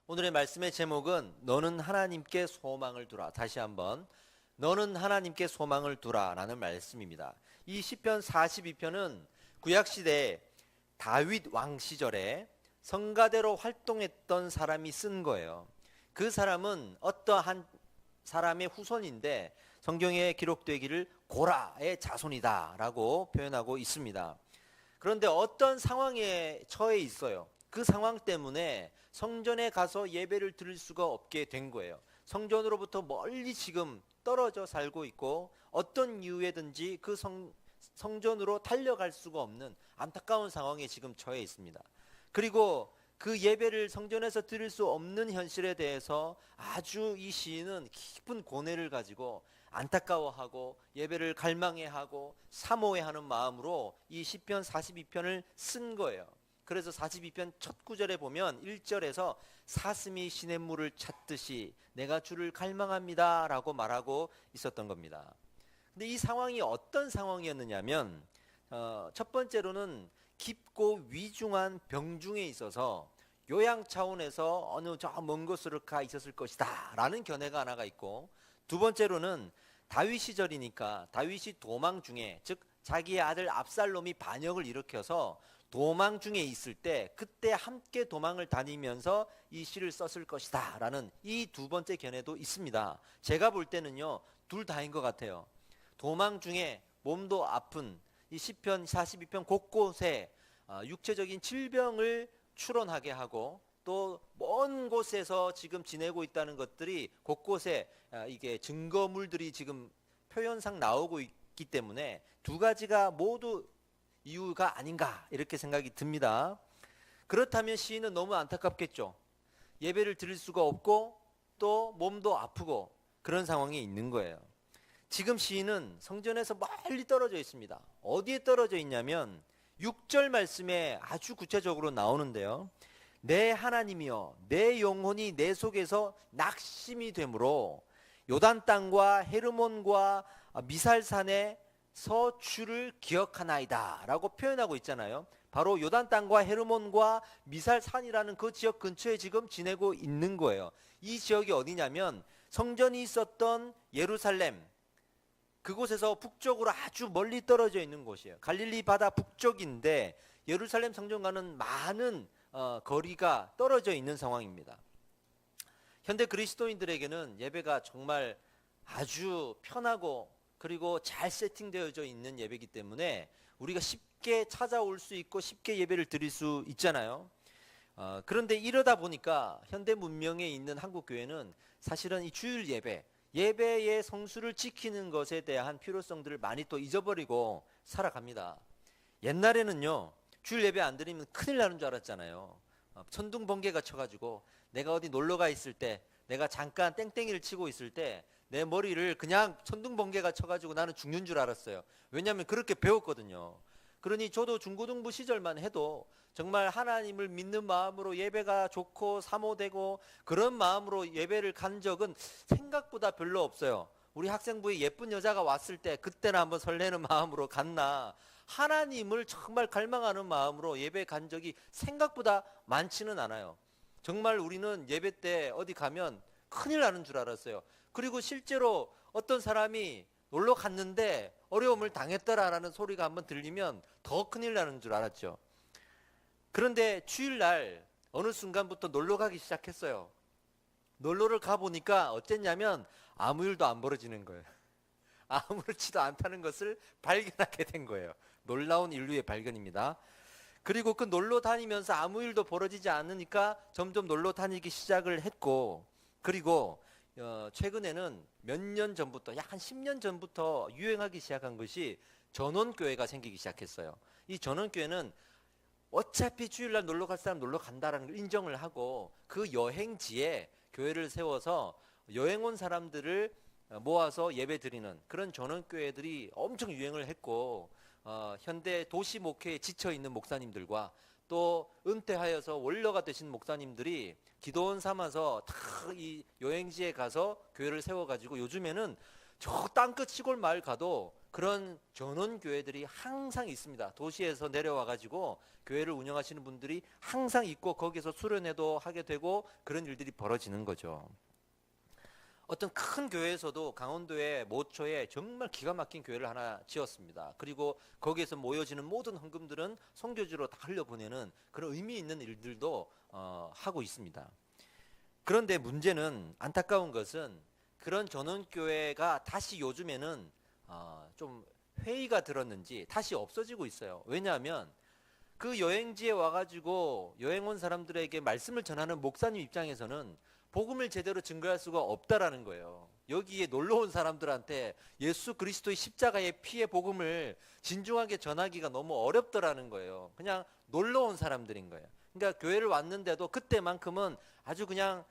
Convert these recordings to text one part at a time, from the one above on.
오늘의 말씀의 제목은 너는 하나님께 소망을 두라. 다시 한번 너는 하나님께 소망을 두라 라는 말씀입니다. 이 시편 42편은 구약시대 다윗 왕 시절에 성가대로 활동했던 사람이 쓴 거예요. 그 사람은 어떠한 사람의 후손인데 성경에 기록되기를 고라의 자손이다 라고 표현하고 있습니다. 그런데 어떤 상황에 처해 있어요. 그 상황 때문에 성전에 가서 예배를 드릴 수가 없게 된 거예요. 성전으로부터 멀리 지금 떨어져 살고 있고 어떤 이유에든지 그 성전으로 달려갈 수가 없는 안타까운 상황에 지금 처해 있습니다. 그리고 그 예배를 성전에서 드릴 수 없는 현실에 대해서 아주 이 시인은 깊은 고뇌를 가지고 안타까워하고 예배를 갈망해하고 사모해하는 마음으로 이 시편 42편을 쓴 거예요. 그래서 42편 첫 구절에 보면 1절에서 사슴이 시냇물을 찾듯이 내가 주를 갈망합니다 라고 말하고 있었던 겁니다. 근데 이 상황이 어떤 상황이었느냐면 첫 번째로는 깊고 위중한 병중에 있어서 요양 차원에서 어느 저 먼 곳으로 가 있었을 것이다 라는 견해가 하나가 있고, 두 번째로는 다윗 시절이니까 다윗이 도망 중에, 즉 자기의 아들 압살롬이 반역을 일으켜서 도망 중에 있을 때 그때 함께 도망을 다니면서 이 시를 썼을 것이다 라는 이 두 번째 견해도 있습니다. 제가 볼 때는요 둘 다인 것 같아요. 도망 중에 몸도 아픈 이 시편 42편 곳곳에 육체적인 질병을 출원하게 하고 또 먼 곳에서 지금 지내고 있다는 것들이 곳곳에 이게 증거물들이 지금 표현상 나오고 있기 때문에 두 가지가 모두 이유가 아닌가 이렇게 생각이 듭니다. 그렇다면 시인은 너무 안타깝겠죠. 예배를 드릴 수가 없고 또 몸도 아프고 그런 상황에 있는 거예요. 지금 시인은 성전에서 멀리 떨어져 있습니다. 어디에 떨어져 있냐면 6절 말씀에 아주 구체적으로 나오는데요. 내 하나님이여 내 영혼이 내 속에서 낙심이 되므로 요단 땅과 헤르몬과 미살산에 서 주를 기억하나이다 라고 표현하고 있잖아요. 바로 요단 땅과 헤르몬과 미살산이라는 그 지역 근처에 지금 지내고 있는 거예요. 이 지역이 어디냐면 성전이 있었던 예루살렘, 그곳에서 북쪽으로 아주 멀리 떨어져 있는 곳이에요. 갈릴리 바다 북쪽인데 예루살렘 성전과는 많은 거리가 떨어져 있는 상황입니다. 현대 그리스도인들에게는 예배가 정말 아주 편하고 그리고 잘 세팅되어져 있는 예배이기 때문에 우리가 쉽게 찾아올 수 있고 쉽게 예배를 드릴 수 있잖아요. 그런데 이러다 보니까 현대 문명에 있는 한국 교회는 사실은 이 주일 예배의 성수를 지키는 것에 대한 필요성들을 많이 또 잊어버리고 살아갑니다. 옛날에는요 주일 예배 안 드리면 큰일 나는 줄 알았잖아요. 천둥번개가 쳐가지고 내가 어디 놀러가 있을 때, 내가 잠깐 땡땡이를 치고 있을 때 내 머리를 그냥 천둥번개가 쳐가지고 나는 죽는 줄 알았어요. 왜냐하면 그렇게 배웠거든요. 그러니 저도 중고등부 시절만 해도 정말 하나님을 믿는 마음으로 예배가 좋고 사모되고 그런 마음으로 예배를 간 적은 생각보다 별로 없어요. 우리 학생부에 예쁜 여자가 왔을 때 그때는 한번 설레는 마음으로 갔나, 하나님을 정말 갈망하는 마음으로 예배 간 적이 생각보다 많지는 않아요. 정말 우리는 예배 때 어디 가면 큰일 나는 줄 알았어요. 그리고 실제로 어떤 사람이 놀러 갔는데 어려움을 당했더라라는 소리가 한번 들리면 더 큰일 나는 줄 알았죠. 그런데 주일날 어느 순간부터 놀러 가기 시작했어요. 놀러를 가보니까 어땠냐면 아무 일도 안 벌어지는 거예요. 아무렇지도 않다는 것을 발견하게 된 거예요. 놀라운 인류의 발견입니다. 그리고 그 놀러 다니면서 아무 일도 벌어지지 않으니까 점점 놀러 다니기 시작을 했고, 그리고 최근에는 몇 년 전부터, 약 한 10년 전부터 유행하기 시작한 것이 전원교회가 생기기 시작했어요. 이 전원교회는 어차피 주일날 놀러 갈 사람 놀러 간다라는 걸 인정을 하고 그 여행지에 교회를 세워서 여행 온 사람들을 모아서 예배 드리는 그런 전원교회들이 엄청 유행을 했고, 현대 도시 목회에 지쳐있는 목사님들과 또 은퇴하여서 원로가 되신 목사님들이 기도원 삼아서 다 이 여행지에 가서 교회를 세워가지고 요즘에는 저 땅끝 시골 마을 가도 그런 전원 교회들이 항상 있습니다. 도시에서 내려와 가지고 교회를 운영하시는 분들이 항상 있고 거기서 수련회도 하게 되고 그런 일들이 벌어지는 거죠. 어떤 큰 교회에서도 강원도의 모초에 정말 기가 막힌 교회를 하나 지었습니다. 그리고 거기에서 모여지는 모든 헌금들은 선교지로 다 흘려보내는 그런 의미 있는 일들도 하고 있습니다. 그런데 문제는, 안타까운 것은 그런 전원교회가 다시 요즘에는 좀 회의가 들었는지 다시 없어지고 있어요. 왜냐하면 그 여행지에 와가지고 여행 온 사람들에게 말씀을 전하는 목사님 입장에서는 복음을 제대로 증거할 수가 없다라는 거예요. 여기에 놀러 온 사람들한테 예수 그리스도의 십자가의 피의 복음을 진중하게 전하기가 너무 어렵더라는 거예요. 그냥 놀러 온 사람들인 거예요. 그러니까 교회를 왔는데도 그때만큼은 아주 그냥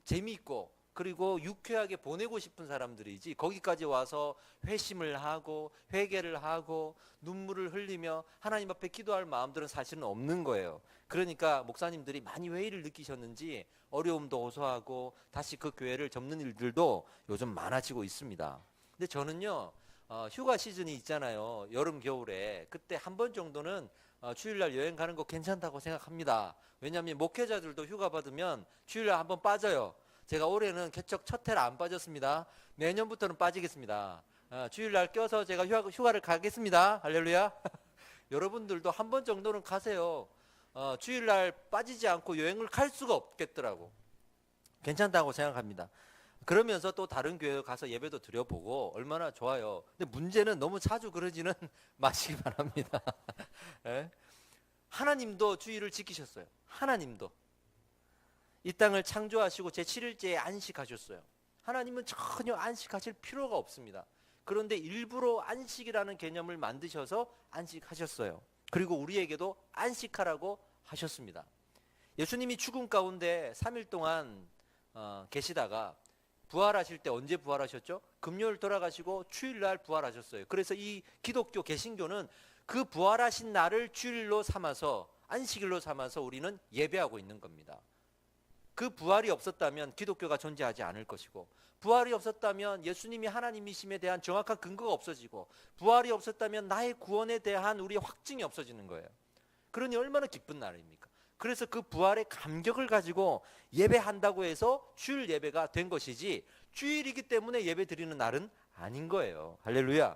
재미있고 그리고 유쾌하게 보내고 싶은 사람들이지, 거기까지 와서 회심을 하고 회개를 하고 눈물을 흘리며 하나님 앞에 기도할 마음들은 사실은 없는 거예요. 그러니까 목사님들이 많이 회의를 느끼셨는지 어려움도 호소하고 다시 그 교회를 접는 일들도 요즘 많아지고 있습니다. 근데 저는요, 휴가 시즌이 있잖아요. 여름 겨울에 그때 한 번 정도는 주일날 여행 가는 거 괜찮다고 생각합니다. 왜냐하면 목회자들도 휴가 받으면 주일날 한번 빠져요. 제가 올해는 개척 첫 해를 안 빠졌습니다. 내년부터는 빠지겠습니다. 주일날 껴서 제가 휴가를 가겠습니다. 할렐루야. 여러분들도 한 번 정도는 가세요. 주일날 빠지지 않고 여행을 갈 수가 없겠더라고. 괜찮다고 생각합니다. 그러면서 또 다른 교회 가서 예배도 드려보고 얼마나 좋아요. 근데 문제는 너무 자주 그러지는 마시기 바랍니다. 예? 하나님도 주일을 지키셨어요. 하나님도 이 땅을 창조하시고 제7일째에 안식하셨어요. 하나님은 전혀 안식하실 필요가 없습니다. 그런데 일부러 안식이라는 개념을 만드셔서 안식하셨어요. 그리고 우리에게도 안식하라고 하셨습니다. 예수님이 죽음 가운데 3일 동안 계시다가 부활하실 때 언제 부활하셨죠? 금요일 돌아가시고 주일날 부활하셨어요. 그래서 이 기독교 개신교는 그 부활하신 날을 주일로 삼아서, 안식일로 삼아서 우리는 예배하고 있는 겁니다. 그 부활이 없었다면 기독교가 존재하지 않을 것이고, 부활이 없었다면 예수님이 하나님이심에 대한 정확한 근거가 없어지고, 부활이 없었다면 나의 구원에 대한 우리의 확증이 없어지는 거예요. 그러니 얼마나 기쁜 날입니까? 그래서 그 부활의 감격을 가지고 예배한다고 해서 주일 예배가 된 것이지, 주일이기 때문에 예배 드리는 날은 아닌 거예요. 할렐루야.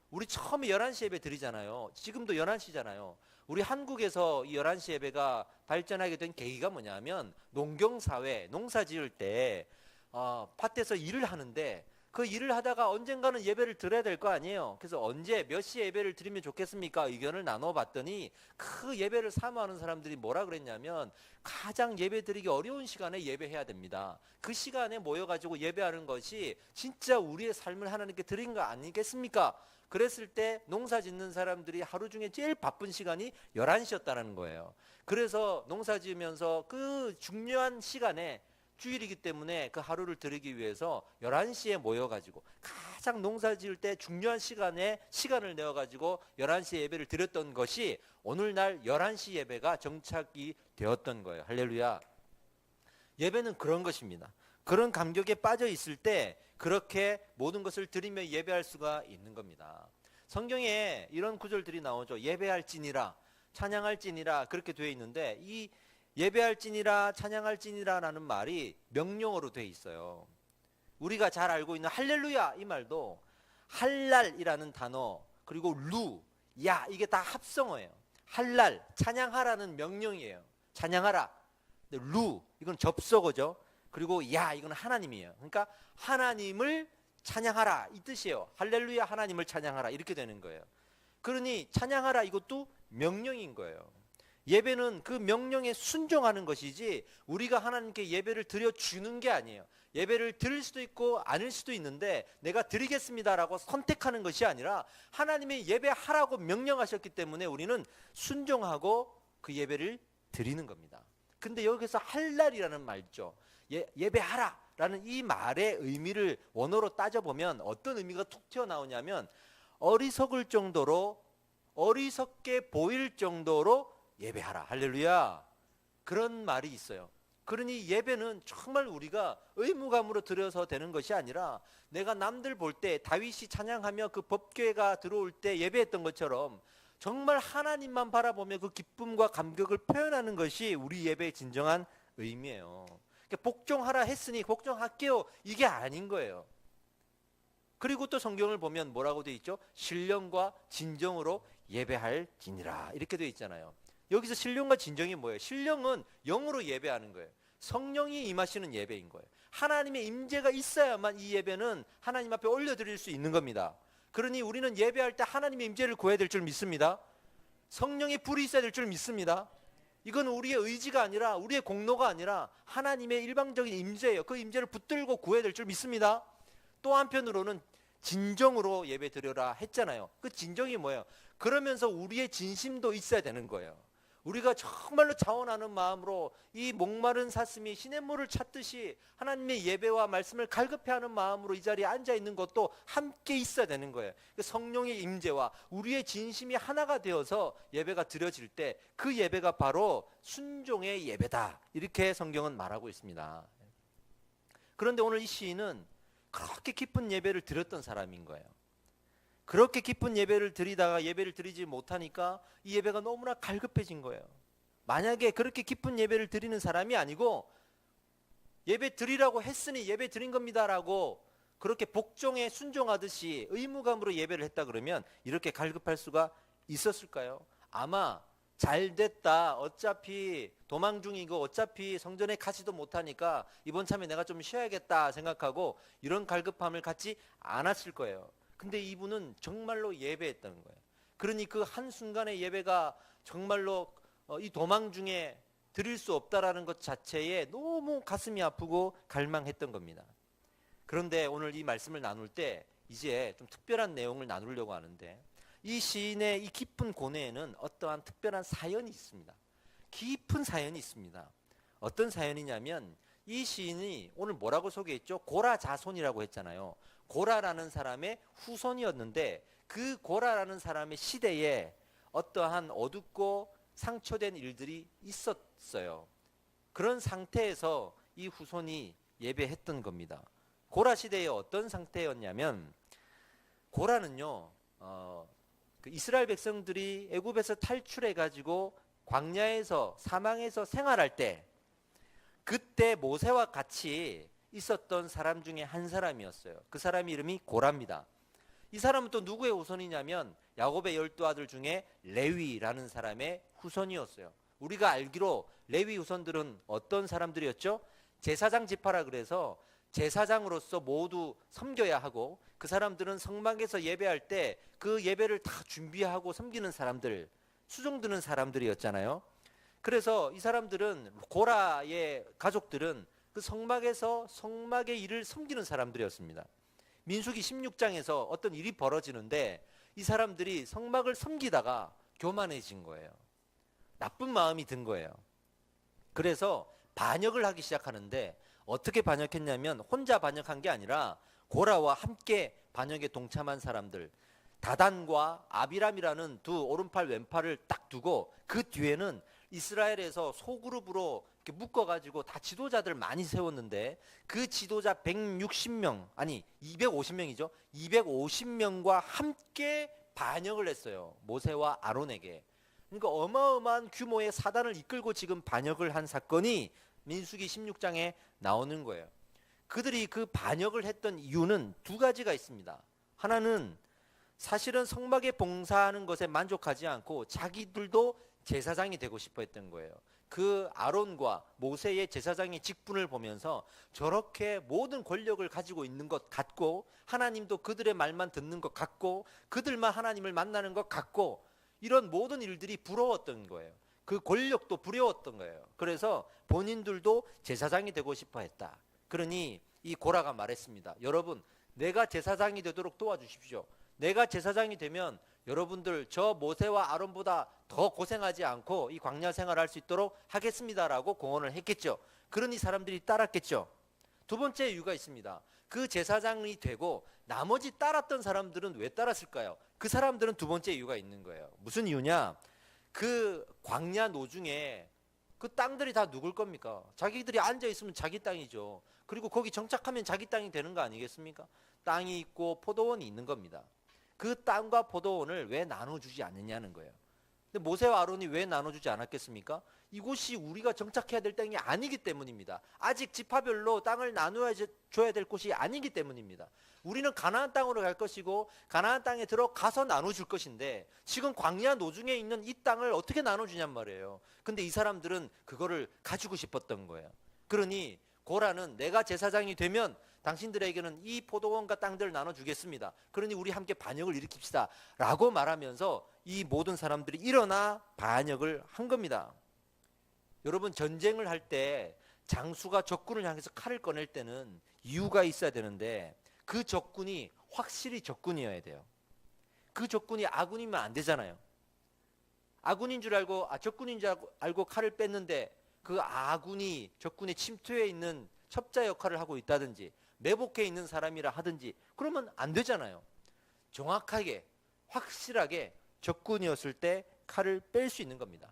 우리 처음에 11시 예배 드리잖아요. 지금도 11시잖아요. 우리 한국에서 이 11시 예배가 발전하게 된 계기가 뭐냐면, 농경사회, 농사 지을 때 밭에서 일을 하는데 그 일을 하다가 언젠가는 예배를 드려야 될 거 아니에요. 그래서 언제 몇 시에 예배를 드리면 좋겠습니까? 의견을 나눠봤더니 그 예배를 사모하는 사람들이 뭐라 그랬냐면, 가장 예배 드리기 어려운 시간에 예배해야 됩니다. 그 시간에 모여가지고 예배하는 것이 진짜 우리의 삶을 하나님께 드린 거 아니겠습니까? 그랬을 때 농사 짓는 사람들이 하루 중에 제일 바쁜 시간이 11시였다는 거예요. 그래서 농사 지으면서 그 중요한 시간에, 주일이기 때문에 그 하루를 드리기 위해서 11시에 모여가지고 가장 농사 지을 때 중요한 시간에 시간을 내어가지고 11시에 예배를 드렸던 것이 오늘날 11시 예배가 정착이 되었던 거예요. 할렐루야. 예배는 그런 것입니다. 그런 감격에 빠져 있을 때 그렇게 모든 것을 드리며 예배할 수가 있는 겁니다. 성경에 이런 구절들이 나오죠. 예배할지니라, 찬양할지니라, 그렇게 되어 있는데, 이 예배할지니라, 찬양할지니라라는 말이 명령어로 되어 있어요. 우리가 잘 알고 있는 할렐루야, 이 말도 할랄이라는 단어, 그리고 루, 야, 이게 다 합성어예요. 할랄, 찬양하라는 명령이에요. 찬양하라. 근데 루, 이건 접속어죠. 그리고 야, 이건 하나님이에요. 그러니까 하나님을 찬양하라, 이 뜻이에요. 할렐루야, 하나님을 찬양하라, 이렇게 되는 거예요. 그러니 찬양하라, 이것도 명령인 거예요. 예배는 그 명령에 순종하는 것이지 우리가 하나님께 예배를 드려주는 게 아니에요. 예배를 드릴 수도 있고 아닐 수도 있는데 내가 드리겠습니다라고 선택하는 것이 아니라 하나님이 예배하라고 명령하셨기 때문에 우리는 순종하고 그 예배를 드리는 겁니다. 근데 여기서 할랄이라는 말 있죠. 예배하라 라는 이 말의 의미를 원어로 따져보면 어떤 의미가 툭 튀어나오냐면, 어리석을 정도로, 어리석게 보일 정도로 예배하라. 할렐루야. 그런 말이 있어요. 그러니 예배는 정말 우리가 의무감으로 드려서 되는 것이 아니라 내가 남들 볼 때 다윗이 찬양하며 그 법궤가 들어올 때 예배했던 것처럼 정말 하나님만 바라보며 그 기쁨과 감격을 표현하는 것이 우리 예배의 진정한 의미예요. 그러니까 복종하라 했으니 복종할게요, 이게 아닌 거예요. 그리고 또 성경을 보면 뭐라고 되어 있죠? 신령과 진정으로 예배할지니라 이렇게 되어 있잖아요. 여기서 신령과 진정이 뭐예요? 신령은 영으로 예배하는 거예요. 성령이 임하시는 예배인 거예요. 하나님의 임재가 있어야만 이 예배는 하나님 앞에 올려드릴 수 있는 겁니다. 그러니 우리는 예배할 때 하나님의 임재를 구해야 될 줄 믿습니다. 성령의 불이 있어야 될 줄 믿습니다. 이건 우리의 의지가 아니라 우리의 공로가 아니라 하나님의 일방적인 임재예요. 그 임재를 붙들고 구해야 될 줄 믿습니다. 또 한편으로는 진정으로 예배 드려라 했잖아요. 그 진정이 뭐예요? 그러면서 우리의 진심도 있어야 되는 거예요. 우리가 정말로 자원하는 마음으로 이 목마른 사슴이 시냇물을 찾듯이 하나님의 예배와 말씀을 갈급해하는 마음으로 이 자리에 앉아 있는 것도 함께 있어야 되는 거예요. 성령의 임재와 우리의 진심이 하나가 되어서 예배가 드려질 때 그 예배가 바로 순종의 예배다, 이렇게 성경은 말하고 있습니다. 그런데 오늘 이 시인은 그렇게 깊은 예배를 드렸던 사람인 거예요. 그렇게 깊은 예배를 드리다가 예배를 드리지 못하니까 이 예배가 너무나 갈급해진 거예요. 만약에 그렇게 깊은 예배를 드리는 사람이 아니고 예배 드리라고 했으니 예배 드린 겁니다라고 그렇게 복종에 순종하듯이 의무감으로 예배를 했다 그러면 이렇게 갈급할 수가 있었을까요? 아마 잘 됐다, 어차피 도망 중이고 어차피 성전에 가지도 못하니까 이번 참에 내가 좀 쉬어야겠다 생각하고 이런 갈급함을 갖지 않았을 거예요. 근데 이분은 정말로 예배했다는 거예요. 그러니 그 한순간의 예배가 정말로 이 도망 중에 드릴 수 없다라는 것 자체에 너무 가슴이 아프고 갈망했던 겁니다. 그런데 오늘 이 말씀을 나눌 때 이제 좀 특별한 내용을 나누려고 하는데, 이 시인의 이 깊은 고뇌에는 어떠한 특별한 사연이 있습니다. 깊은 사연이 있습니다. 어떤 사연이냐면 이 시인이 오늘 뭐라고 소개했죠? 고라 자손이라고 했잖아요. 고라라는 사람의 후손이었는데 그 고라라는 사람의 시대에 어떠한 어둡고 상처된 일들이 있었어요. 그런 상태에서 이 후손이 예배했던 겁니다. 고라 시대에 어떤 상태였냐면, 고라는요 그 이스라엘 백성들이 애굽에서 탈출해 가지고 광야에서 사망에서 생활할 때 그때 모세와 같이 있었던 사람 중에 한 사람이었어요. 그 사람 이름이 고라입니다. 이 사람은 또 누구의 후손이냐면 야곱의 12아들 중에 레위라는 사람의 후손이었어요. 우리가 알기로 레위 후손들은 어떤 사람들이었죠? 제사장 지파라 그래서 제사장으로서 모두 섬겨야 하고, 그 사람들은 성막에서 예배할 때 그 예배를 다 준비하고 섬기는 사람들, 수종 드는 사람들이었잖아요. 그래서 이 사람들은, 고라의 가족들은 그 성막에서 성막의 일을 섬기는 사람들이었습니다. 민수기 16장에서 어떤 일이 벌어지는데 이 사람들이 성막을 섬기다가 교만해진 거예요. 나쁜 마음이 든 거예요. 그래서 반역을 하기 시작하는데, 어떻게 반역했냐면 혼자 반역한 게 아니라 고라와 함께 반역에 동참한 사람들, 다단과 아비람이라는 두 오른팔 왼팔을 딱 두고 그 뒤에는 이스라엘에서 소그룹으로 이렇게 묶어가지고 다 지도자들 많이 세웠는데 그 지도자 160명, 아니 250명이죠. 250명과 함께 반역을 했어요. 모세와 아론에게. 그러니까 어마어마한 규모의 사단을 이끌고 지금 반역을 한 사건이 민수기 16장에 나오는 거예요. 그들이 그 반역을 했던 이유는 두 가지가 있습니다. 하나는 사실은 성막에 봉사하는 것에 만족하지 않고 자기들도 제사장이 되고 싶어 했던 거예요. 그 아론과 모세의 제사장의 직분을 보면서 저렇게 모든 권력을 가지고 있는 것 같고, 하나님도 그들의 말만 듣는 것 같고, 그들만 하나님을 만나는 것 같고, 이런 모든 일들이 부러웠던 거예요. 그 권력도 부러웠던 거예요. 그래서 본인들도 제사장이 되고 싶어 했다. 그러니 이 고라가 말했습니다. 여러분, 내가 제사장이 되도록 도와주십시오. 내가 제사장이 되면 여러분들 저 모세와 아론보다 더 고생하지 않고 이 광야 생활을 할 수 있도록 하겠습니다라고 공언을 했겠죠. 그러니 사람들이 따랐겠죠. 두 번째 이유가 있습니다. 그 제사장이 되고 나머지 따랐던 사람들은 왜 따랐을까요? 그 사람들은 두 번째 이유가 있는 거예요. 무슨 이유냐? 그 광야 노중에 그 그 땅들이 다 누굴 겁니까? 자기들이 앉아 있으면 자기 땅이죠. 그리고 거기 정착하면 자기 땅이 되는 거 아니겠습니까? 땅이 있고 포도원이 있는 겁니다. 그 땅과 포도원을 왜 나눠주지 않느냐는 거예요. 근데 모세와 아론이 왜 나눠주지 않았겠습니까? 이곳이 우리가 정착해야 될 땅이 아니기 때문입니다. 아직 지파별로 땅을 나누어 줘야 될 곳이 아니기 때문입니다. 우리는 가나안 땅으로 갈 것이고 가나안 땅에 들어가서 나눠줄 것인데 지금 광야 노중에 있는 이 땅을 어떻게 나눠주냔 말이에요. 근데 이 사람들은 그거를 가지고 싶었던 거예요. 그러니 고라는 내가 제사장이 되면 당신들에게는 이 포도원과 땅들을 나눠주겠습니다. 그러니 우리 함께 반역을 일으킵시다 라고 말하면서 이 모든 사람들이 일어나 반역을 한 겁니다. 여러분, 전쟁을 할 때 장수가 적군을 향해서 칼을 꺼낼 때는 이유가 있어야 되는데 그 적군이 확실히 적군이어야 돼요. 그 적군이 아군이면 안 되잖아요. 아군인 줄 알고 적군인 줄 알고 칼을 뺐는데 그 아군이 적군의 침투해 있는 첩자 역할을 하고 있다든지 매복해 있는 사람이라 하든지 그러면 안 되잖아요. 정확하게 확실하게 적군이었을 때 칼을 뺄 수 있는 겁니다.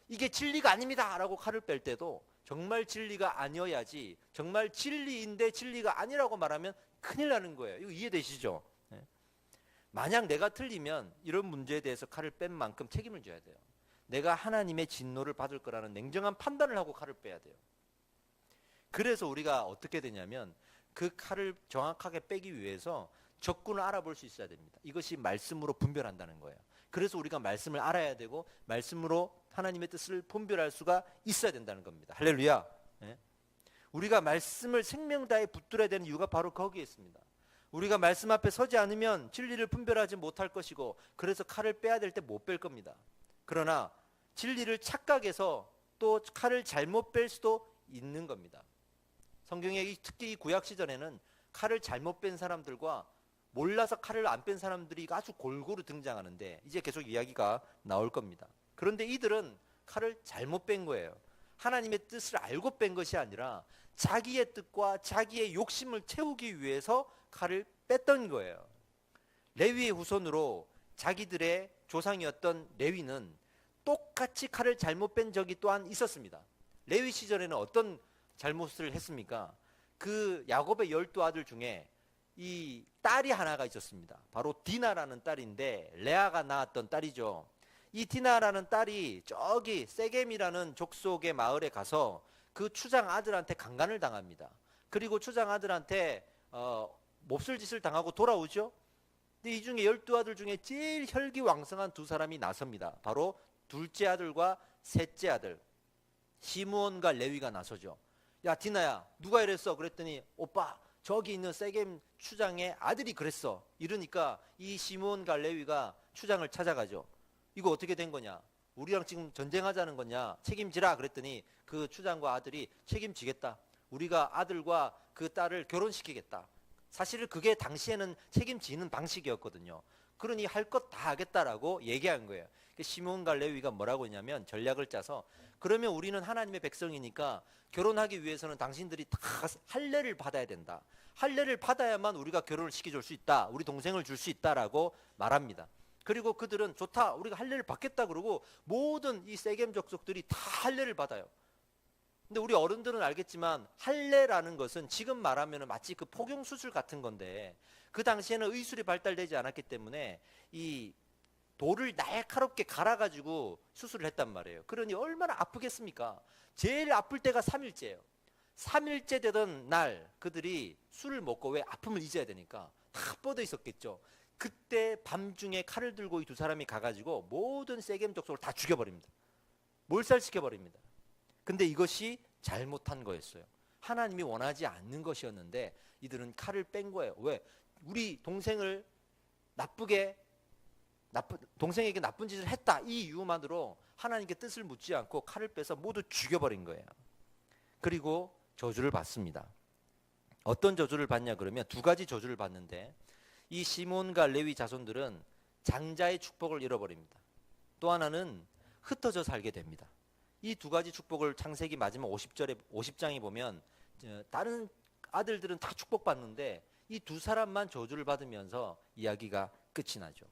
이게 진리가 아닙니다 라고 칼을 뺄 때도 정말 진리가 아니어야지, 정말 진리인데 진리가 아니라고 말하면 큰일 나는 거예요. 이거 이해되시죠? 네. 만약 내가 틀리면 이런 문제에 대해서 칼을 뺀 만큼 책임을 져야 돼요. 내가 하나님의 진노를 받을 거라는 냉정한 판단을 하고 칼을 빼야 돼요. 그래서 우리가 어떻게 되냐면 그 칼을 정확하게 빼기 위해서 적군을 알아볼 수 있어야 됩니다. 이것이 말씀으로 분별한다는 거예요. 그래서 우리가 말씀을 알아야 되고 말씀으로 하나님의 뜻을 분별할 수가 있어야 된다는 겁니다. 할렐루야. 네? 우리가 말씀을 생명 다해 붙들어야 되는 이유가 바로 거기에 있습니다. 우리가 말씀 앞에 서지 않으면 진리를 분별하지 못할 것이고 그래서 칼을 빼야 될 때 못 뺄 겁니다. 그러나 진리를 착각해서 또 칼을 잘못 뺄 수도 있는 겁니다. 성경에 특히 이 구약 시절에는 칼을 잘못 뺀 사람들과 몰라서 칼을 안 뺀 사람들이 아주 골고루 등장하는데 이제 계속 이야기가 나올 겁니다. 그런데 이들은 칼을 잘못 뺀 거예요. 하나님의 뜻을 알고 뺀 것이 아니라 자기의 뜻과 자기의 욕심을 채우기 위해서 칼을 뺐던 거예요. 레위의 후손으로 자기들의 조상이었던 레위는 똑같이 칼을 잘못 뺀 적이 또한 있었습니다. 레위 시절에는 어떤 잘못을 했습니까? 그 야곱의 12아들 중에 이 딸이 하나가 있었습니다. 바로 디나라는 딸인데 레아가 낳았던 딸이죠. 이 디나라는 딸이 저기 세겜이라는 족속의 마을에 가서 그 추장 아들한테 강간을 당합니다. 그리고 추장 아들한테 몹쓸 짓을 당하고 돌아오죠. 근데 이 중에 12아들 중에 제일 혈기왕성한 두 사람이 나섭니다. 바로 둘째 아들과 셋째 아들 시므온과 레위가 나서죠. 야 디나야 누가 이랬어? 그랬더니 오빠 저기 있는 세겜 추장의 아들이 그랬어. 이러니까 이 시므온과 레위가 추장을 찾아가죠. 이거 어떻게 된 거냐? 우리랑 지금 전쟁하자는 거냐? 책임지라 그랬더니 그 추장과 아들이 책임지겠다. 우리가 아들과 그 딸을 결혼시키겠다. 사실 그게 당시에는 책임지는 방식이었거든요. 그러니 할 것 다 하겠다라고 얘기한 거예요. 시므온과 레위가 뭐라고 했냐면 전략을 짜서 그러면 우리는 하나님의 백성이니까 결혼하기 위해서는 당신들이 다 할례를 받아야 된다. 할례를 받아야만 우리가 결혼을 시켜줄 수 있다. 우리 동생을 줄 수 있다라고 말합니다. 그리고 그들은 좋다. 우리가 할례를 받겠다 그러고 모든 이 세겜 족속들이 다 할례를 받아요. 근데 우리 어른들은 알겠지만 할례라는 것은 지금 말하면 마치 그 포경 수술 같은 건데 그 당시에는 의술이 발달되지 않았기 때문에 이 돌을 날카롭게 갈아가지고 수술을 했단 말이에요. 그러니 얼마나 아프겠습니까? 제일 아플 때가 3일째예요. 3일째 되던 날 그들이 술을 먹고 왜 아픔을 잊어야 되니까 다 뻗어 있었겠죠. 그때 밤중에 칼을 들고 이 두 사람이 가가지고 모든 세겜 족속을 다 죽여버립니다. 몰살시켜버립니다. 근데 이것이 잘못한 거였어요. 하나님이 원하지 않는 것이었는데 이들은 칼을 뺀 거예요. 왜? 우리 동생을 동생에게 나쁜 짓을 했다 이 이유만으로 하나님께 뜻을 묻지 않고 칼을 빼서 모두 죽여버린 거예요. 그리고 저주를 받습니다. 어떤 저주를 받냐 그러면 두 가지 저주를 받는데 이 시몬과 레위 자손들은 장자의 축복을 잃어버립니다. 또 하나는 흩어져 살게 됩니다. 이 두 가지 축복을 창세기 마지막 50장에 보면 다른 아들들은 다 축복받는데 이 두 사람만 저주를 받으면서 이야기가 끝이 나죠.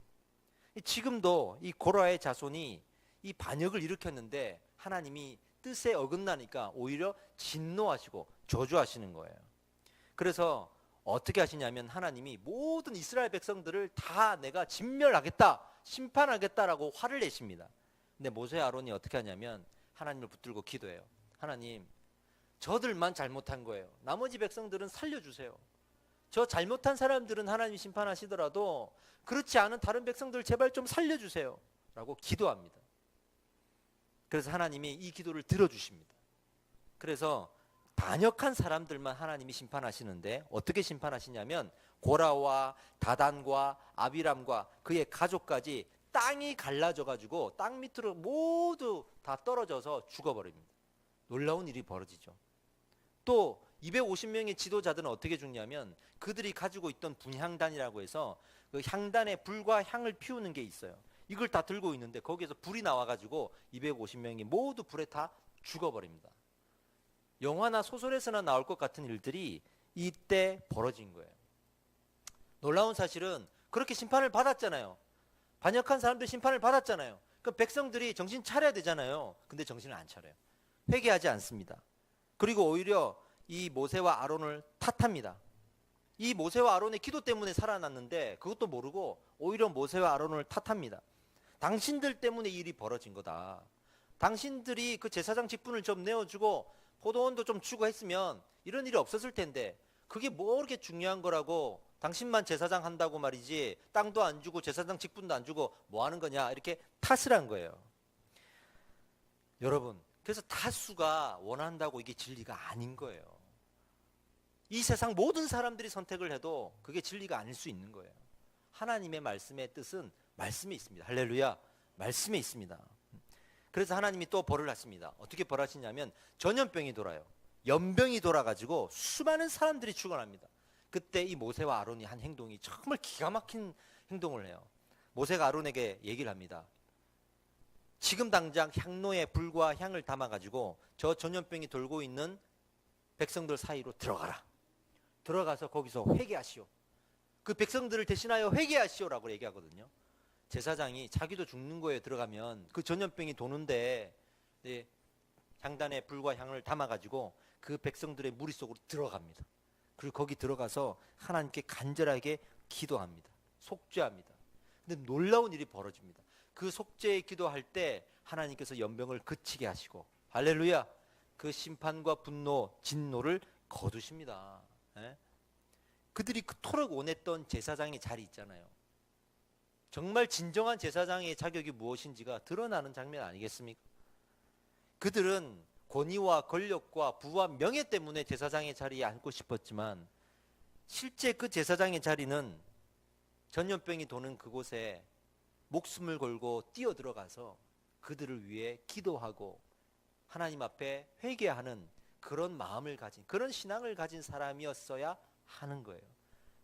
지금도 이 고라의 자손이 이 반역을 일으켰는데 하나님이 뜻에 어긋나니까 오히려 진노하시고 저주하시는 거예요. 그래서 어떻게 하시냐면 하나님이 모든 이스라엘 백성들을 다 내가 진멸하겠다, 심판하겠다라고 화를 내십니다. 근데 모세 아론이 어떻게 하냐면 하나님을 붙들고 기도해요. 하나님, 저들만 잘못한 거예요. 나머지 백성들은 살려주세요. 저 잘못한 사람들은 하나님이 심판하시더라도 그렇지 않은 다른 백성들 제발 좀 살려주세요 라고 기도합니다. 그래서 하나님이 이 기도를 들어주십니다. 그래서 반역한 사람들만 하나님이 심판하시는데 어떻게 심판하시냐면 고라와 다단과 아비람과 그의 가족까지 땅이 갈라져 가지고 땅 밑으로 모두 다 떨어져서 죽어버립니다. 놀라운 일이 벌어지죠. 또 250명의 지도자들은 어떻게 죽냐면 그들이 가지고 있던 분향단이라고 해서 그 향단에 불과 향을 피우는 게 있어요. 이걸 다 들고 있는데 거기에서 불이 나와가지고 250명이 모두 불에 다 죽어버립니다. 영화나 소설에서나 나올 것 같은 일들이 이때 벌어진 거예요. 놀라운 사실은 그렇게 심판을 받았잖아요. 반역한 사람들 심판을 받았잖아요. 그럼 백성들이 정신 차려야 되잖아요. 근데 정신을 안 차려요. 회개하지 않습니다. 그리고 오히려 이 모세와 아론을 탓합니다. 이 모세와 아론의 기도 때문에 살아났는데 그것도 모르고 오히려 모세와 아론을 탓합니다. 당신들 때문에 이 일이 벌어진 거다. 당신들이 그 제사장 직분을 좀 내어주고 포도원도 좀 주고 했으면 이런 일이 없었을 텐데 그게 뭐 그렇게 중요한 거라고 당신만 제사장 한다고 말이지 땅도 안 주고 제사장 직분도 안 주고 뭐 하는 거냐 이렇게 탓을 한 거예요. 여러분, 그래서 다수가 원한다고 이게 진리가 아닌 거예요. 이 세상 모든 사람들이 선택을 해도 그게 진리가 아닐 수 있는 거예요. 하나님의 말씀의 뜻은 말씀에 있습니다. 할렐루야. 말씀에 있습니다. 그래서 하나님이 또 벌을 하십니다. 어떻게 벌하시냐면 전염병이 돌아요. 연병이 돌아가지고 수많은 사람들이 죽어납니다. 그때 이 모세와 아론이 한 행동이 정말 기가 막힌 행동을 해요. 모세가 아론에게 얘기를 합니다. 지금 당장 향로에 불과 향을 담아가지고 저 전염병이 돌고 있는 백성들 사이로 들어가라. 들어가서 거기서 회개하시오. 그 백성들을 대신하여 회개하시오라고 얘기하거든요. 제사장이 자기도 죽는 거에 들어가면 그 전염병이 도는데 향단에 불과 향을 담아가지고 그 백성들의 무리 속으로 들어갑니다. 그리고 거기 들어가서 하나님께 간절하게 기도합니다. 속죄합니다. 근데 놀라운 일이 벌어집니다. 그 속죄의 기도할 때 하나님께서 연병을 그치게 하시고 할렐루야, 그 심판과 분노, 진노를 거두십니다. 예? 그들이 그토록 원했던 제사장의 자리 있잖아요. 정말 진정한 제사장의 자격이 무엇인지가 드러나는 장면 아니겠습니까? 그들은 권위와 권력과 부와 명예 때문에 제사장의 자리에 앉고 싶었지만 실제 그 제사장의 자리는 전염병이 도는 그곳에 목숨을 걸고 뛰어들어가서 그들을 위해 기도하고 하나님 앞에 회개하는 그런 마음을 가진, 그런 신앙을 가진 사람이었어야 하는 거예요.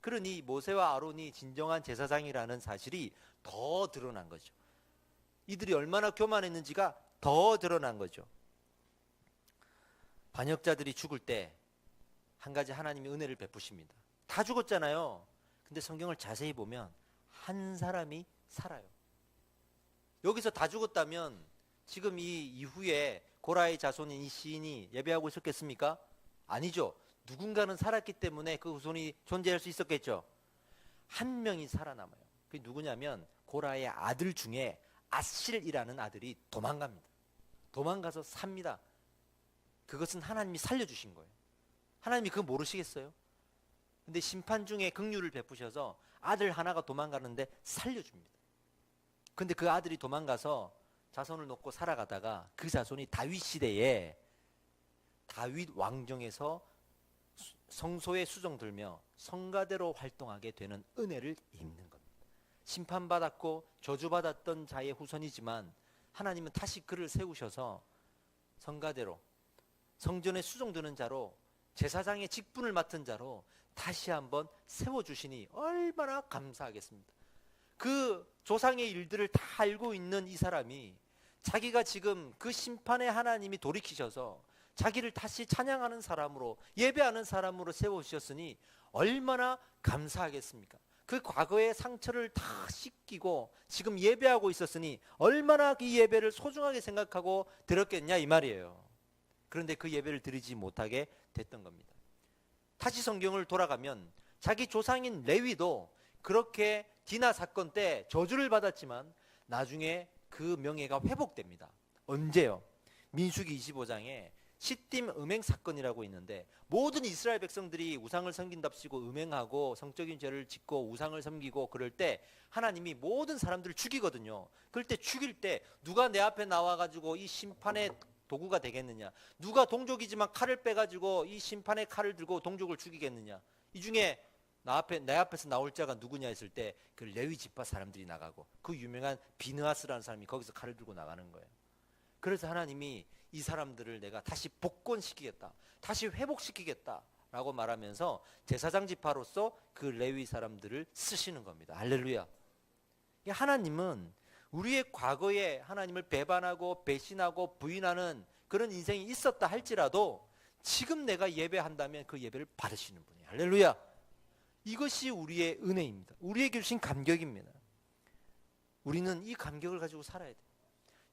그러니 모세와 아론이 진정한 제사장이라는 사실이 더 드러난 거죠. 이들이 얼마나 교만했는지가 더 드러난 거죠. 반역자들이 죽을 때 한 가지 하나님이 은혜를 베푸십니다. 다 죽었잖아요. 근데 성경을 자세히 보면 한 사람이 살아요. 여기서 다 죽었다면 지금 이 이후에 고라의 자손인 이 시인이 예배하고 있었겠습니까? 아니죠. 누군가는 살았기 때문에 그 후손이 존재할 수 있었겠죠. 한 명이 살아남아요. 그게 누구냐면 고라의 아들 중에 아실이라는 아들이 도망갑니다. 도망가서 삽니다. 그것은 하나님이 살려주신 거예요. 하나님이 그거 모르시겠어요? 근데 심판 중에 긍휼을 베푸셔서 아들 하나가 도망가는데 살려줍니다. 근데 그 아들이 도망가서 자손을 놓고 살아가다가 그 자손이 다윗 시대에 다윗 왕정에서 성소에 수종 들며 성가대로 활동하게 되는 은혜를 입는 겁니다. 심판받았고 저주받았던 자의 후손이지만 하나님은 다시 그를 세우셔서 성가대로 성전에 수종드는 자로 제사장의 직분을 맡은 자로 다시 한번 세워주시니 얼마나 감사하겠습니다. 그 조상의 일들을 다 알고 있는 이 사람이 자기가 지금 그 심판의 하나님이 돌이키셔서 자기를 다시 찬양하는 사람으로 예배하는 사람으로 세워주셨으니 얼마나 감사하겠습니까? 그 과거의 상처를 다 씻기고 지금 예배하고 있었으니 얼마나 이 예배를 소중하게 생각하고 드렸겠냐 이 말이에요. 그런데 그 예배를 드리지 못하게 됐던 겁니다. 다시 성경을 돌아가면 자기 조상인 레위도 그렇게 디나 사건 때 저주를 받았지만 나중에 그 명예가 회복됩니다. 언제요? 민수기 25장에 시딤 음행 사건이라고 있는데 모든 이스라엘 백성들이 우상을 섬긴답시고 음행하고 성적인 죄를 짓고 우상을 섬기고 그럴 때 하나님이 모든 사람들을 죽이거든요. 그럴 때 죽일 때 누가 내 앞에 나와가지고 이 심판의 도구가 되겠느냐, 누가 동족이지만 칼을 빼가지고 이 심판의 칼을 들고 동족을 죽이겠느냐, 이 중에 내 앞에서 나올 자가 누구냐 했을 때 그 레위 지파 사람들이 나가고 그 유명한 비느하스라는 사람이 거기서 칼을 들고 나가는 거예요. 그래서 하나님이 이 사람들을 내가 다시 복권시키겠다, 다시 회복시키겠다 라고 말하면서 제사장 지파로서 그 레위 사람들을 쓰시는 겁니다. 할렐루야. 하나님은 우리의 과거에 하나님을 배반하고 배신하고 부인하는 그런 인생이 있었다 할지라도 지금 내가 예배한다면 그 예배를 받으시는 분이에요. 할렐루야. 이것이 우리의 은혜입니다. 우리에게 주신 감격입니다. 우리는 이 감격을 가지고 살아야 돼요.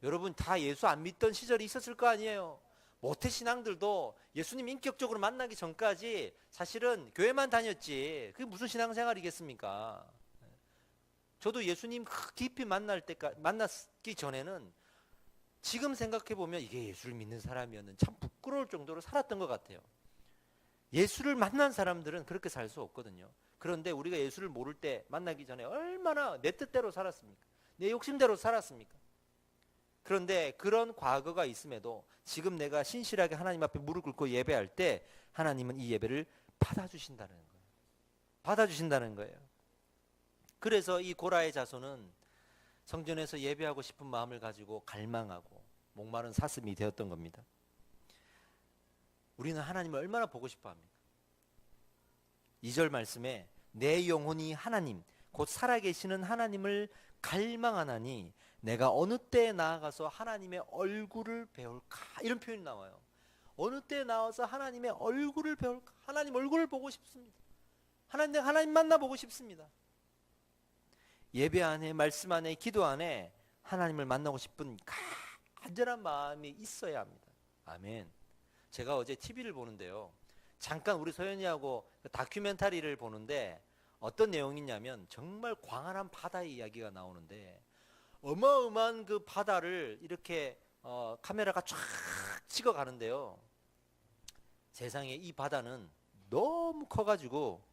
여러분 다 예수 안 믿던 시절이 있었을 거 아니에요. 모태신앙들도 예수님 인격적으로 만나기 전까지 사실은 교회만 다녔지 그게 무슨 신앙생활이겠습니까? 저도 예수님 깊이 만났기 전에는 지금 생각해보면 이게 예수를 믿는 사람이었는 참 부끄러울 정도로 살았던 것 같아요. 예수를 만난 사람들은 그렇게 살 수 없거든요. 그런데 우리가 예수를 모를 때 만나기 전에 얼마나 내 뜻대로 살았습니까? 내 욕심대로 살았습니까? 그런데 그런 과거가 있음에도 지금 내가 신실하게 하나님 앞에 무릎 꿇고 예배할 때 하나님은 이 예배를 받아주신다는 거예요. 받아주신다는 거예요. 그래서 이 고라의 자손은 성전에서 예배하고 싶은 마음을 가지고 갈망하고 목마른 사슴이 되었던 겁니다. 우리는 하나님을 얼마나 보고 싶어 합니까? 2절 말씀에 내 영혼이 하나님 곧 살아계시는 하나님을 갈망하나니 내가 어느 때에 나아가서 하나님의 얼굴을 배울까, 이런 표현이 나와요. 어느 때에 나와서 하나님의 얼굴을 배울까, 하나님 얼굴을 보고 싶습니다. 하나님 만나보고 싶습니다. 예배 안에, 말씀 안에, 기도 안에 하나님을 만나고 싶은 간절한 마음이 있어야 합니다. 아멘. 제가 어제 TV를 보는데요, 잠깐 우리 서연이하고 다큐멘터리를 보는데 어떤 내용이냐면 정말 광활한 바다의 이야기가 나오는데 어마어마한 그 바다를 이렇게 카메라가 쫙 찍어가는데요, 세상에 이 바다는 너무 커가지고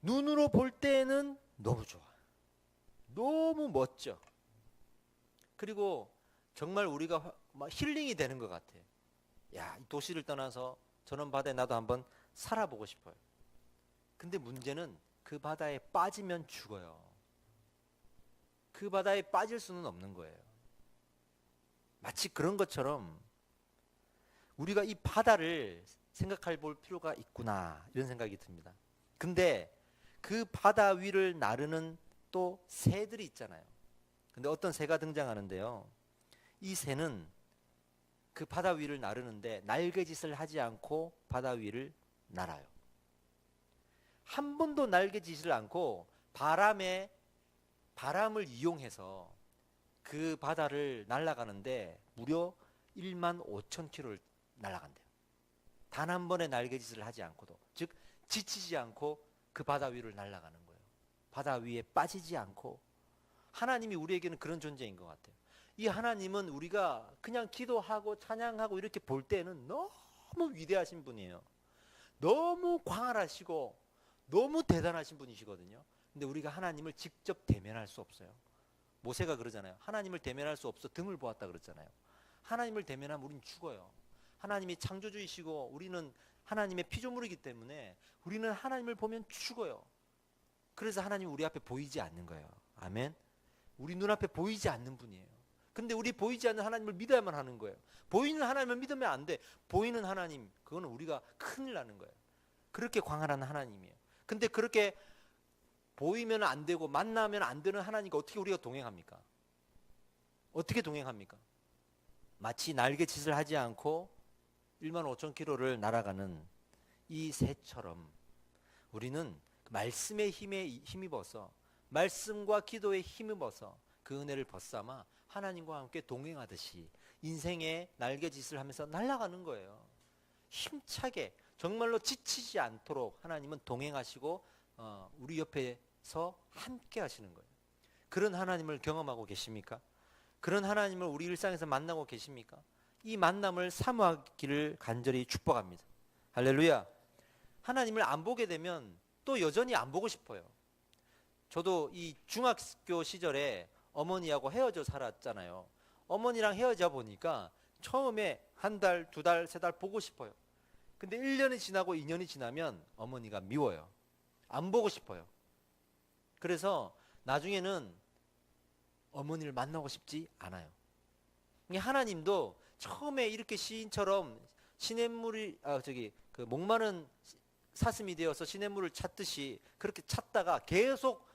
눈으로 볼 때는 너무 좋아, 너무 멋져. 그리고 정말 우리가 막 힐링이 되는 것 같아. 야, 이 도시를 떠나서 저런 바다에 나도 한번 살아보고 싶어요. 근데 문제는 그 바다에 빠지면 죽어요. 그 바다에 빠질 수는 없는 거예요. 마치 그런 것처럼 우리가 이 바다를 생각해 볼 필요가 있구나, 이런 생각이 듭니다. 근데 그 바다 위를 나르는 또 새들이 있잖아요. 근데 어떤 새가 등장하는데요, 이 새는 그 바다 위를 나르는데 날개짓을 하지 않고 바다 위를 날아요. 한 번도 날개짓을 않고 바람을 이용해서 그 바다를 날아가는데 무려 15,000km를 날아간대요. 단 한 번의 날개짓을 하지 않고도, 즉 지치지 않고 그 바다 위를 날아가는 거예요. 바다 위에 빠지지 않고. 하나님이 우리에게는 그런 존재인 것 같아요. 이 하나님은 우리가 그냥 기도하고 찬양하고 이렇게 볼 때는 너무 위대하신 분이에요. 너무 광활하시고 너무 대단하신 분이시거든요. 근데 우리가 하나님을 직접 대면할 수 없어요. 모세가 그러잖아요. 하나님을 대면할 수 없어 등을 보았다 그랬잖아요. 하나님을 대면하면 우린 죽어요. 하나님이 창조주이시고 우리는 하나님의 피조물이기 때문에 우리는 하나님을 보면 죽어요. 그래서 하나님이 우리 앞에 보이지 않는 거예요. 아멘. 우리 눈앞에 보이지 않는 분이에요. 근데 우리 보이지 않는 하나님을 믿어야만 하는 거예요. 보이는 하나님을 믿으면 안 돼. 보이는 하나님, 그거는 우리가 큰일 나는 거예요. 그렇게 광활한 하나님이에요. 근데 그렇게 보이면 안 되고 만나면 안 되는 하나님과 어떻게 우리가 동행합니까? 어떻게 동행합니까? 마치 날개짓을 하지 않고 15,000km를 날아가는 이 새처럼 우리는 말씀에 힘입어서, 말씀과 기도에 힘입어서 그 은혜를 벗삼아 하나님과 함께 동행하듯이 인생의 날개짓을 하면서 날아가는 거예요. 힘차게 정말로 지치지 않도록 하나님은 동행하시고 우리 옆에서 함께 하시는 거예요. 그런 하나님을 경험하고 계십니까? 그런 하나님을 우리 일상에서 만나고 계십니까? 이 만남을 사모하기를 간절히 축복합니다. 할렐루야. 하나님을 안 보게 되면 또 여전히 안 보고 싶어요. 저도 이 중학교 시절에 어머니하고 헤어져 살았잖아요. 어머니랑 헤어져 보니까 처음에 한 달, 두 달, 세 달 보고 싶어요. 근데 1년이 지나고 2년이 지나면 어머니가 미워요. 안 보고 싶어요. 그래서 나중에는 어머니를 만나고 싶지 않아요. 하나님도 처음에 이렇게 시인처럼 시냇물이 그 목마른 사슴이 되어서 시냇물을 찾듯이 그렇게 찾다가 계속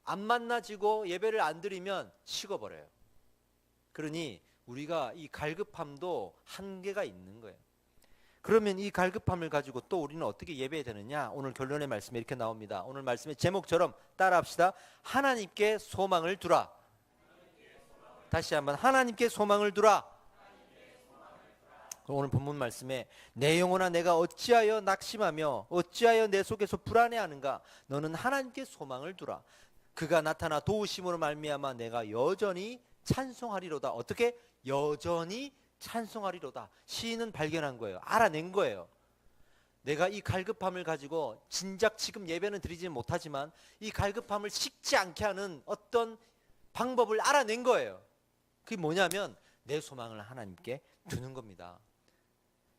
안 만나지고 예배를 안 드리면 식어버려요. 그러니 우리가 이 갈급함도 한계가 있는 거예요. 그러면 이 갈급함을 가지고 또 우리는 어떻게 예배해야 되느냐? 오늘 결론의 말씀에 이렇게 나옵니다. 오늘 말씀의 제목처럼 따라합시다. 하나님께 소망을 두라. 다시 한번 하나님께 소망을 두라. 오늘 본문 말씀에 내 영혼아 내가 어찌하여 낙심하며 어찌하여 내 속에서 불안해하는가? 너는 하나님께 소망을 두라. 그가 나타나 도우심으로 말미암아 내가 여전히 찬송하리로다. 어떻게? 여전히 찬송하리로다. 시인은 발견한 거예요. 알아낸 거예요. 내가 이 갈급함을 가지고 진작 지금 예배는 드리지 못하지만 이 갈급함을 식지 않게 하는 어떤 방법을 알아낸 거예요. 그게 뭐냐면 내 소망을 하나님께 두는 겁니다.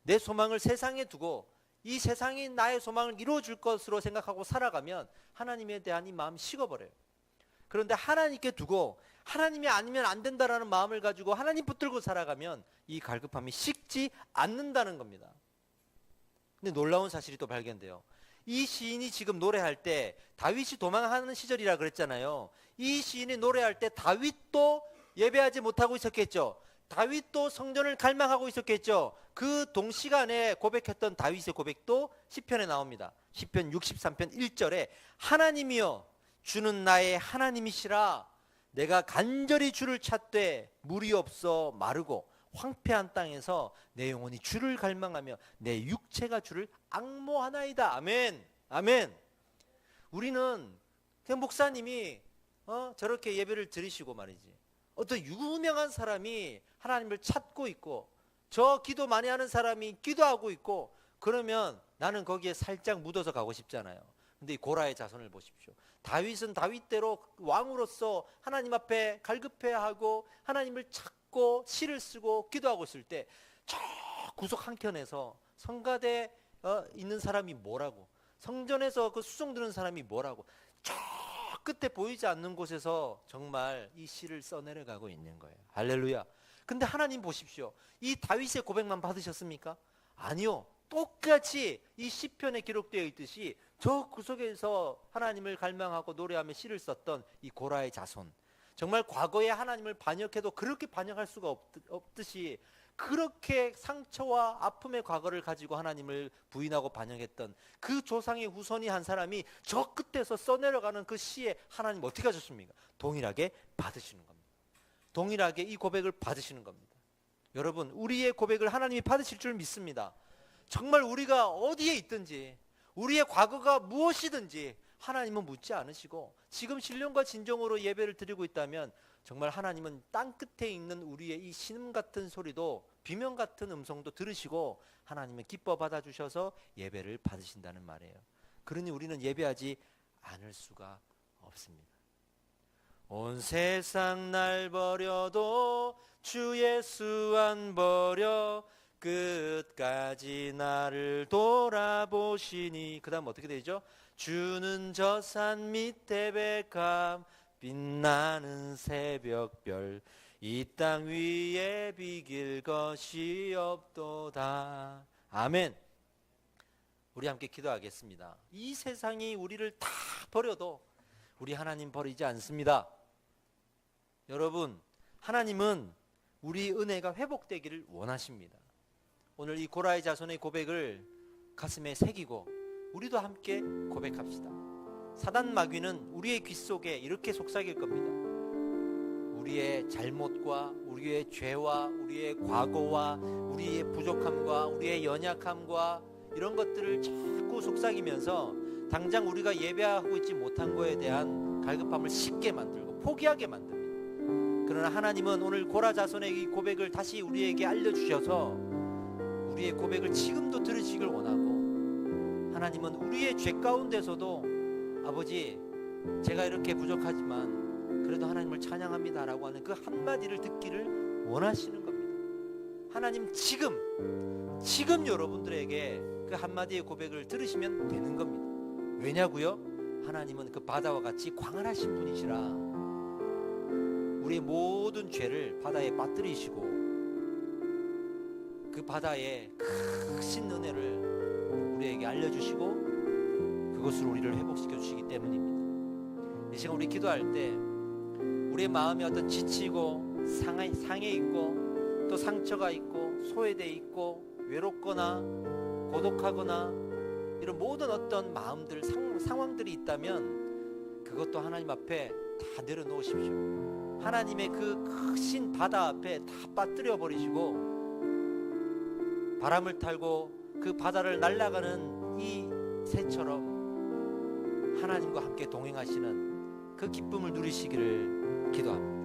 내 소망을 세상에 두고 이 세상이 나의 소망을 이루어줄 것으로 생각하고 살아가면 하나님에 대한 이 마음이 식어버려요. 그런데 하나님께 두고 하나님이 아니면 안 된다라는 마음을 가지고 하나님 붙들고 살아가면 이 갈급함이 식지 않는다는 겁니다. 근데 놀라운 사실이 또 발견돼요. 이 시인이 지금 노래할 때 다윗이 도망하는 시절이라 그랬잖아요. 이 시인이 노래할 때 다윗도 예배하지 못하고 있었겠죠. 다윗도 성전을 갈망하고 있었겠죠. 그 동시간에 고백했던 다윗의 고백도 시편에 나옵니다. 시편 63편 1절에 하나님이여 주는 나의 하나님이시라. 내가 간절히 주를 찾되 물이 없어 마르고 황폐한 땅에서 내 영혼이 주를 갈망하며 내 육체가 주를 앙모하나이다. 아멘. 아멘. 우리는 그냥 목사님이 저렇게 예배를 드리시고 말이지, 어떤 유명한 사람이 하나님을 찾고 있고 저 기도 많이 하는 사람이 기도하고 있고 그러면 나는 거기에 살짝 묻어서 가고 싶잖아요. 근데 이 고라의 자손을 보십시오. 다윗은 다윗대로 왕으로서 하나님 앞에 갈급해하고 하나님을 찾고 시를 쓰고 기도하고 있을 때 저 구석 한켠에서 성가대에 있는 사람이 뭐라고, 성전에서 그 수종 드는 사람이 뭐라고, 저 끝에 보이지 않는 곳에서 정말 이 시를 써내려가고 있는 거예요. 할렐루야. 근데 하나님 보십시오. 이 다윗의 고백만 받으셨습니까? 아니요. 똑같이 이 시편에 기록되어 있듯이 저 구석에서 하나님을 갈망하고 노래하며 시를 썼던 이 고라의 자손, 정말 과거에 하나님을 반역해도 그렇게 반역할 수가 없듯이 그렇게 상처와 아픔의 과거를 가지고 하나님을 부인하고 반역했던 그 조상의 후손이 한 사람이 저 끝에서 써내려가는 그 시에 하나님 어떻게 하셨습니까? 동일하게 받으시는 겁니다. 동일하게 이 고백을 받으시는 겁니다. 여러분, 우리의 고백을 하나님이 받으실 줄 믿습니다. 정말 우리가 어디에 있든지 우리의 과거가 무엇이든지 하나님은 묻지 않으시고 지금 신령과 진정으로 예배를 드리고 있다면 정말 하나님은 땅끝에 있는 우리의 이 신음 같은 소리도 비명 같은 음성도 들으시고 하나님은 기뻐 받아주셔서 예배를 받으신다는 말이에요. 그러니 우리는 예배하지 않을 수가 없습니다. 온 세상 날 버려도 주 예수 안 버려 끝까지 나를 돌아보시니. 그 다음 어떻게 되죠? 주는 저 산 밑에 백합 빛나는 새벽별 이 땅 위에 비길 것이 없도다. 아멘. 우리 함께 기도하겠습니다. 이 세상이 우리를 다 버려도 우리 하나님 버리지 않습니다. 여러분, 하나님은 우리 은혜가 회복되기를 원하십니다. 오늘 이 고라의 자손의 고백을 가슴에 새기고 우리도 함께 고백합시다. 사단 마귀는 우리의 귀 속에 이렇게 속삭일 겁니다. 우리의 잘못과 우리의 죄와 우리의 과거와 우리의 부족함과 우리의 연약함과 이런 것들을 자꾸 속삭이면서 당장 우리가 예배하고 있지 못한 거에 대한 갈급함을 쉽게 만들고 포기하게 만듭니다. 그러나 하나님은 오늘 고라 자손의 이 고백을 다시 우리에게 알려주셔서 우리의 고백을 지금도 들으시길 원하고, 하나님은 우리의 죄 가운데서도 아버지 제가 이렇게 부족하지만 그래도 하나님을 찬양합니다 라고 하는 그 한마디를 듣기를 원하시는 겁니다. 하나님 지금 여러분들에게 그 한마디의 고백을 들으시면 되는 겁니다. 왜냐고요? 하나님은 그 바다와 같이 광활하신 분이시라 우리의 모든 죄를 바다에 빠뜨리시고 그 바다의 크신 은혜를 우리에게 알려주시고 그것으로 우리를 회복시켜 주시기 때문입니다. 이 시간 우리 기도할 때 우리의 마음이 어떤 지치고 상해 있고 또 상처가 있고 소외되어 있고 외롭거나 고독하거나 이런 모든 어떤 마음들 상황들이 있다면 그것도 하나님 앞에 다 내려놓으십시오. 하나님의 그 크신 바다 앞에 다 빠뜨려 버리시고 바람을 탈고 그 바다를 날아가는 이 새처럼 하나님과 함께 동행하시는 그 기쁨을 누리시기를 기도합니다.